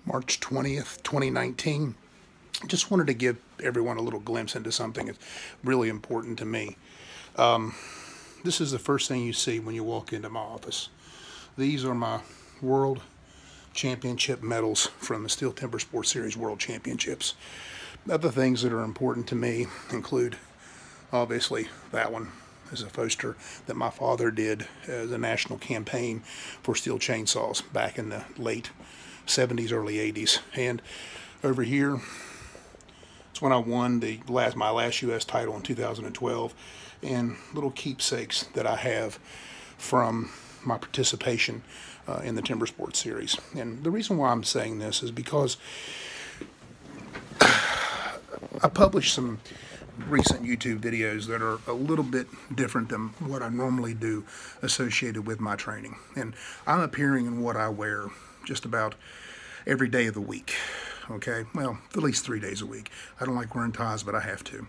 March 20th, 2019. Just wanted to give everyone a little glimpse into something that's really important to me. This is the first thing you see when you walk into my office. These are my World Championship medals from the Steel Timber Sports Series World Championships. Other things that are important to me include, obviously, that one is a poster that my father did as a national campaign for steel chainsaws back in the late 70s, early 80s. And over here, it's when I won my last U.S. title in 2012, and little keepsakes that I have from my participation in the Timber Sports Series. And the reason why I'm saying this is because I published some recent YouTube videos that are a little bit different than what I normally do associated with my training. And I'm appearing in what I wear just about every day of the week. Okay, well, at least 3 days a week. I don't like wearing ties, but I have to.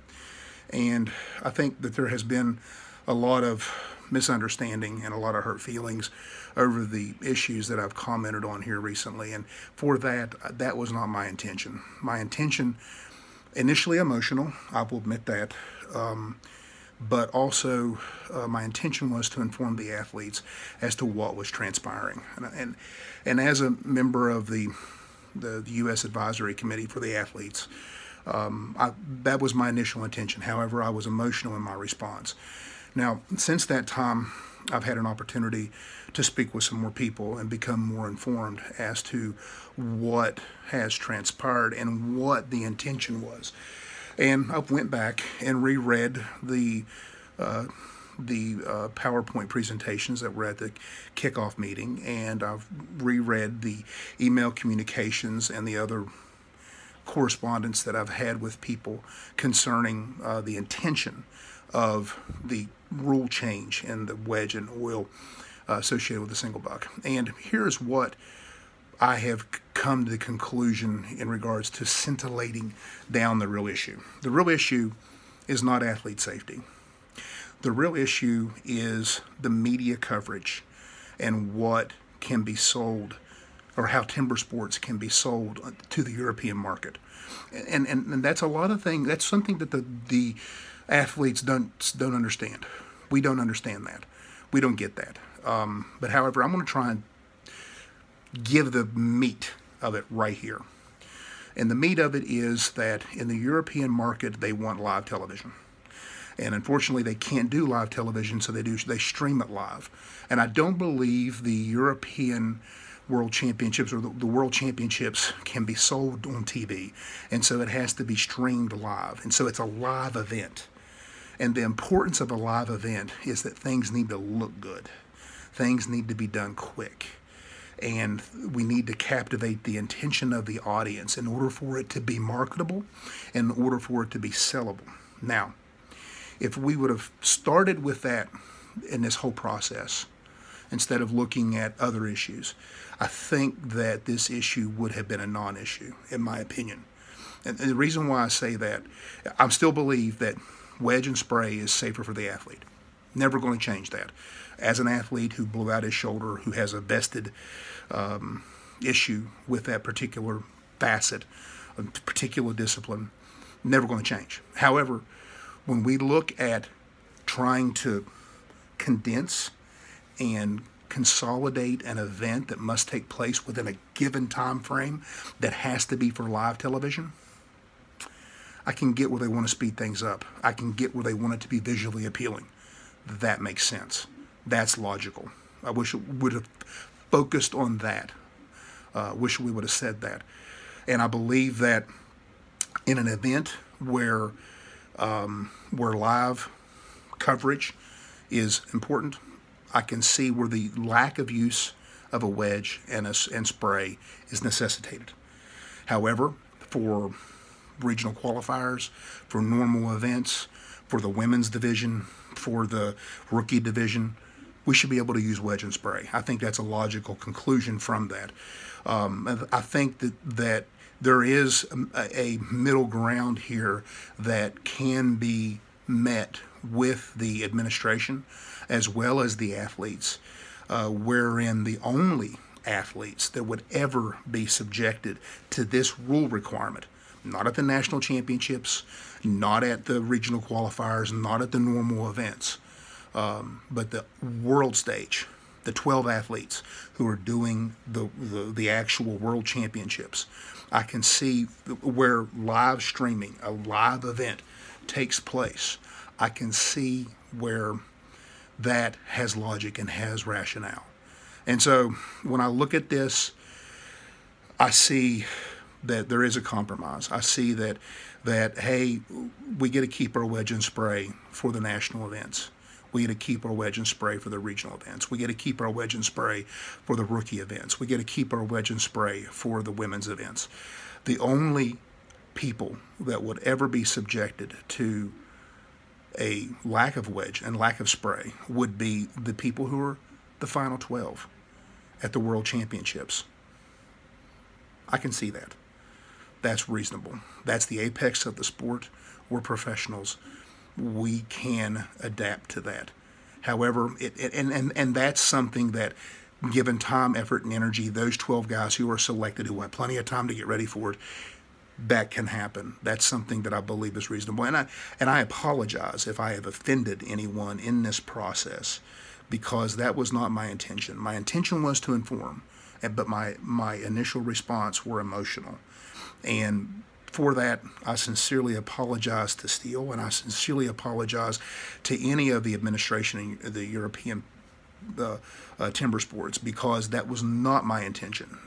And I think that there has been a lot of misunderstanding and a lot of hurt feelings over the issues that I've commented on here recently. And for that, that was not my intention. My intention, initially emotional, I will admit that, but also my intention was to inform the athletes as to what was transpiring. And as a member of the U.S. Advisory Committee for the athletes, that was my initial intention. However, I was emotional in my response. Now, since that time, I've had an opportunity to speak with some more people and become more informed as to what has transpired and what the intention was. And I went back and reread the PowerPoint presentations that were at the kickoff meeting, and I've reread the email communications and the other correspondence that I've had with people concerning the intention of the rule change in the wedge and oil associated with the single buck. And here's what I have come to the conclusion in regards to scintillating down the real issue. The real issue is not athlete safety. The real issue is the media coverage and what can be sold, or how timber sports can be sold to the European market. And that's a lot of things. That's something that the athletes don't understand. We don't understand that. We don't get that. But however, I'm going to try and give the meat of it right here. And the meat of it is that in the European market, they want live television. And unfortunately, they can't do live television, so they stream it live. And I don't believe the European World Championships or the World Championships can be sold on TV. And so it has to be streamed live. And so it's a live event. And the importance of a live event is that things need to look good. Things need to be done quick. And we need to captivate the attention of the audience in order for it to be marketable, in order for it to be sellable. Now, if we would have started with that in this whole process, instead of looking at other issues, I think that this issue would have been a non-issue, in my opinion. And the reason why I say that, I still believe that wedge and spray is safer for the athlete. Never going to change that. As an athlete who blew out his shoulder, who has a vested issue with that particular facet, a particular discipline, never going to change. However, when we look at trying to condense and consolidate an event that must take place within a given time frame that has to be for live television, I can get where they want to speed things up. I can get where they want it to be visually appealing. That makes sense. That's logical. I wish it would have focused on that. Wish we would have said that. And I believe that in an event where live coverage is important, I can see where the lack of use of a wedge and spray is necessitated. However, for regional qualifiers, for normal events, for the women's division, for the rookie division, we should be able to use wedge and spray. I think that's a logical conclusion from that. I think that there is a middle ground here that can be met with the administration as well as the athletes, wherein the only athletes that would ever be subjected to this rule requirement. Not at the national championships, not at the regional qualifiers, not at the normal events, but the world stage, the 12 athletes who are doing the actual world championships. I can see where live streaming, a live event, takes place. I can see where that has logic and has rationale. And so when I look at this, I see that there is a compromise. I see that hey, we get to keep our wedge and spray for the national events. We get to keep our wedge and spray for the regional events. We get to keep our wedge and spray for the rookie events. We get to keep our wedge and spray for the women's events. The only people that would ever be subjected to a lack of wedge and lack of spray would be the people who are the final 12 at the World Championships. I can see that. That's reasonable. That's the apex of the sport. We're professionals. We can adapt to that. However, and that's something that, given time, effort, and energy, those 12 guys who are selected, who have plenty of time to get ready for it, that can happen. That's something that I believe is reasonable. And I apologize if I have offended anyone in this process, because that was not my intention. My intention was to inform, but my initial response were emotional. And for that, I sincerely apologize to Steele, and I sincerely apologize to any of the administration in the European timber sports, because that was not my intention.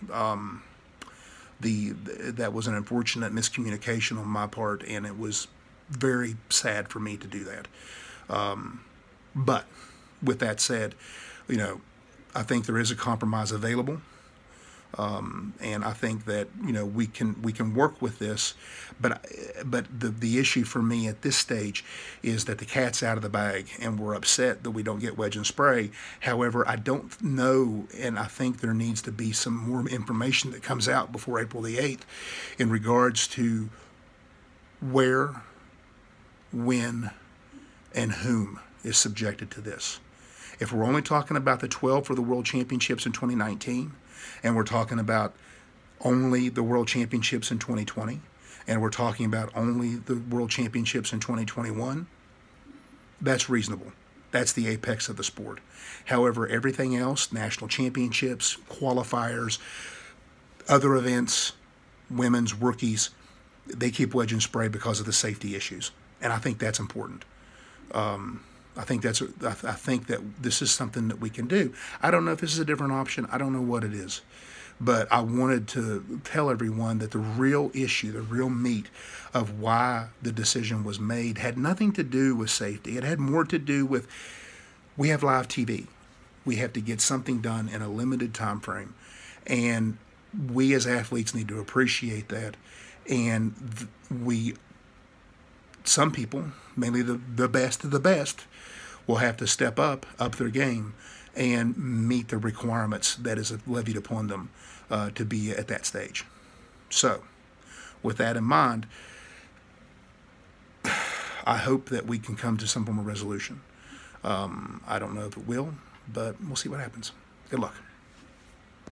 That was an unfortunate miscommunication on my part, and it was very sad for me to do that. But with that said, I think there is a compromise available. And I think that we can work with this, but the issue for me at this stage is that the cat's out of the bag, and we're upset that we don't get wedge and spray. However, I don't know, and I think there needs to be some more information that comes out before April the 8th in regards to where, when, and whom is subjected to this. If we're only talking about the 12 for the World Championships in 2019, and we're talking about only the World Championships in 2020, and we're talking about only the World Championships in 2021, that's reasonable. That's the apex of the sport. However, everything else, national championships, qualifiers, other events, women's, rookies, they keep wedge and spray because of the safety issues. And I think that's important. I think that this is something that we can do. I don't know if this is a different option. I don't know what it is. But I wanted to tell everyone that the real issue, the real meat of why the decision was made had nothing to do with safety. It had more to do with, we have live TV. We have to get something done in a limited time frame. And we as athletes need to appreciate that. And some people, mainly the best of the best, will have to step up their game and meet the requirements that is levied upon them to be at that stage. So, with that in mind, I hope that we can come to some form of resolution. I don't know if it will, but we'll see what happens. Good luck.